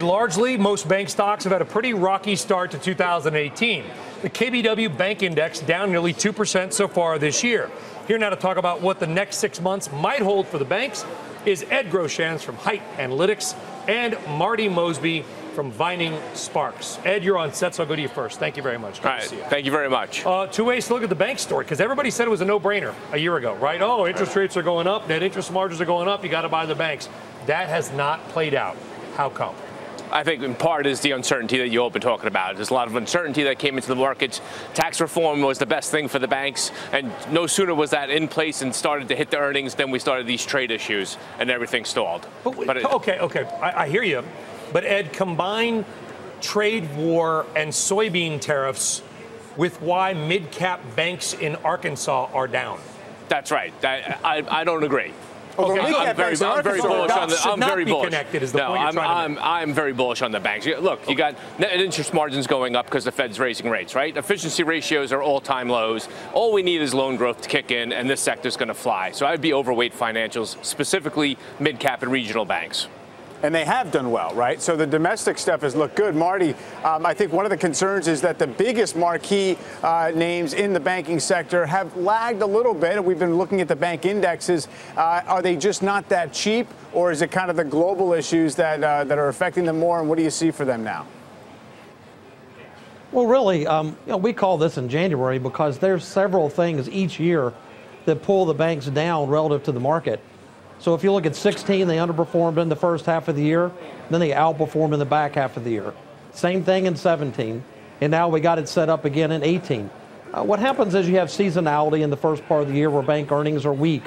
Largely, most bank stocks have had a pretty rocky start to 2018. The KBW Bank Index down nearly 2% so far this year. Here now to talk about what the next 6 months might hold for the banks is Ed Groshans from Height Analytics and Marty Mosby from Vining Sparks. Ed, you're on set, so I'll go to you first. Thank you very much. All right, thank you very much. Two ways to look at the bank story, because everybody said it was a no-brainer a year ago, right? Oh, interest rates are going up, net interest margins are going up, you got to buy the banks. That has not played out. How come? I think in part is the uncertainty that you all been talking about. There's a lot of uncertainty that came into the markets. Tax reform was the best thing for the banks, and no sooner was that in place and started to hit the earnings than we started these trade issues, and everything stalled. Okay, I hear you. But Ed, combine trade war and soybean tariffs with why mid-cap banks in Arkansas are down. That's right. I don't agree. Okay. I'm very bullish on the. I'm very bullish. Connected is the point you're trying to make. I'm very bullish on the banks. Look, you got net interest margins going up because the Fed's raising rates, right? Efficiency ratios are all-time lows. All we need is loan growth to kick in, and this sector's going to fly. So I'd be overweight financials, specifically mid-cap and regional banks. And they have done well, right? So the domestic stuff has looked good. Marty, I think one of the concerns is that the biggest marquee names in the banking sector have lagged a little bit. We've been looking at the bank indexes. Are they just not that cheap, or is it kind of the global issues that are affecting them more, and what do you see for them now? Well, really, we call this in January because there's several things each year that pull the banks down relative to the market. So if you look at 16, they underperformed in the first half of the year, then they outperformed in the back half of the year. Same thing in 17, and now we got it set up again in 18. What happens is you have seasonality in the first part of the year where bank earnings are weak.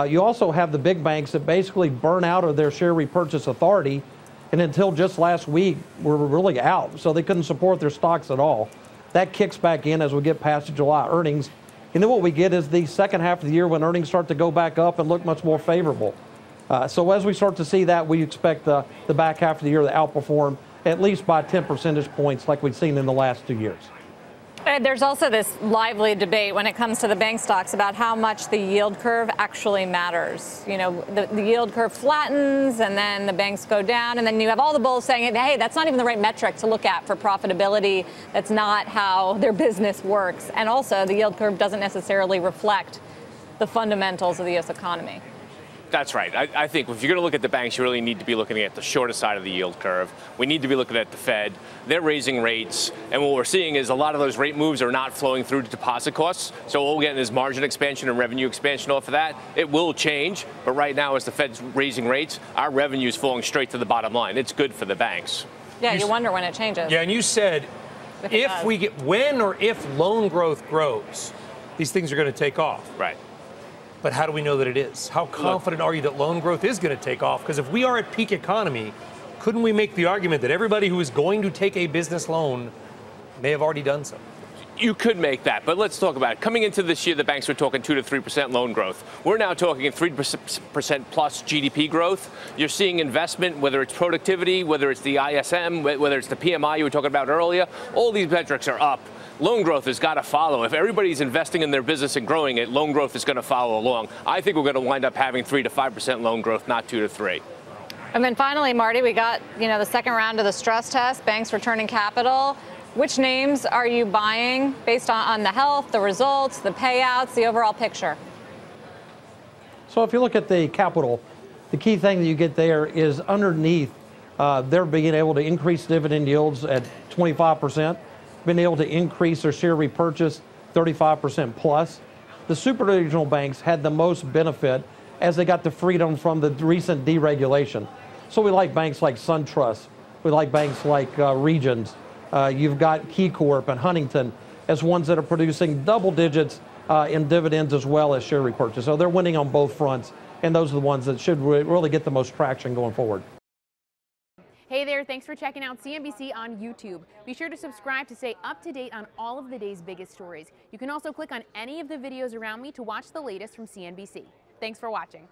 You also have the big banks that basically burn out of their share repurchase authority, and until just last week were really out, so they couldn't support their stocks at all. That kicks back in as we get past the July earnings. And then what we get is the second half of the year when earnings start to go back up and look much more favorable. So as we start to see that, we expect the back half of the year to outperform at least by 10 percentage points like we've seen in the last 2 years. There's also this lively debate when it comes to the bank stocks about how much the yield curve actually matters. You know, the yield curve flattens and then the banks go down, and then you have all the bulls saying, hey, that's not even the right metric to look at for profitability. That's not how their business works. And also, the yield curve doesn't necessarily reflect the fundamentals of the U.S. economy. That's right. I think if you're going to look at the banks, you really need to be looking at the shorter side of the yield curve. We need to be looking at the Fed. They're raising rates, and what we're seeing is a lot of those rate moves are not flowing through to deposit costs. So all we're getting is margin expansion and revenue expansion off of that. It will change, but right now as the Fed's raising rates, our revenue is flowing straight to the bottom line. It's good for the banks. Yeah, you wonder when it changes. Yeah, and you said when or if loan growth grows, these things are going to take off. Right. But how do we know that it is? How confident are you that loan growth is going to take off? Because if we are at peak economy, couldn't we make the argument that everybody who is going to take a business loan may have already done so? You could make that, but let's talk about it. Coming into this year, the banks were talking 2 to 3% loan growth. We're now talking 3% plus GDP growth. You're seeing investment, whether it's productivity, whether it's the ISM, whether it's the PMI you were talking about earlier. All these metrics are up. Loan growth has got to follow. If everybody's investing in their business and growing it, loan growth is going to follow along. I think we're going to wind up having 3 to 5% loan growth, not 2 to 3. And then finally, Marty, we got the second round of the stress test, banks returning capital. Which names are you buying based on the health, the results, the payouts, the overall picture? So if you look at the capital, the key thing that you get there is underneath, they're being able to increase dividend yields at 25%, been able to increase their share repurchase 35% plus. The super regional banks had the most benefit as they got the freedom from the recent deregulation. So we like banks like SunTrust. We like banks like Regions. You've got KeyCorp and Huntington as ones that are producing double digits in dividends as well as share repurchase. So they're winning on both fronts, and those are the ones that should really get the most traction going forward. Hey there, thanks for checking out CNBC on YouTube. Be sure to subscribe to stay up to date on all of the day's biggest stories. You can also click on any of the videos around me to watch the latest from CNBC. Thanks for watching.